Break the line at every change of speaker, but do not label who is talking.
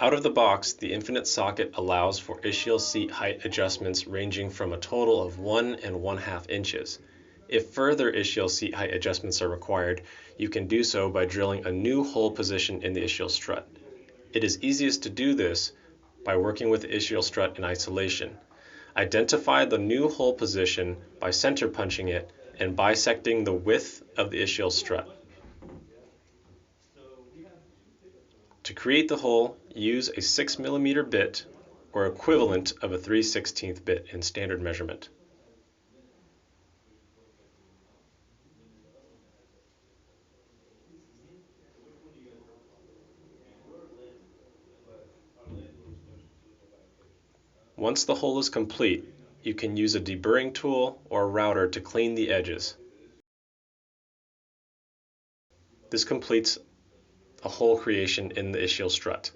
Out of the box, the infinite socket allows for ischial seat height adjustments ranging from a total of 1 1/2 inches. If further ischial seat height adjustments are required, you can do so by drilling a new hole position in the ischial strut. It is easiest to do this by working with the ischial strut in isolation. Identify the new hole position by center punching it and bisecting the width of the ischial strut. To create the hole, use a 6 mm bit or equivalent of a 3/16 bit in standard measurement. Once the hole is complete, you can use a deburring tool or a router to clean the edges. This completes a hole creation in the ischial strut.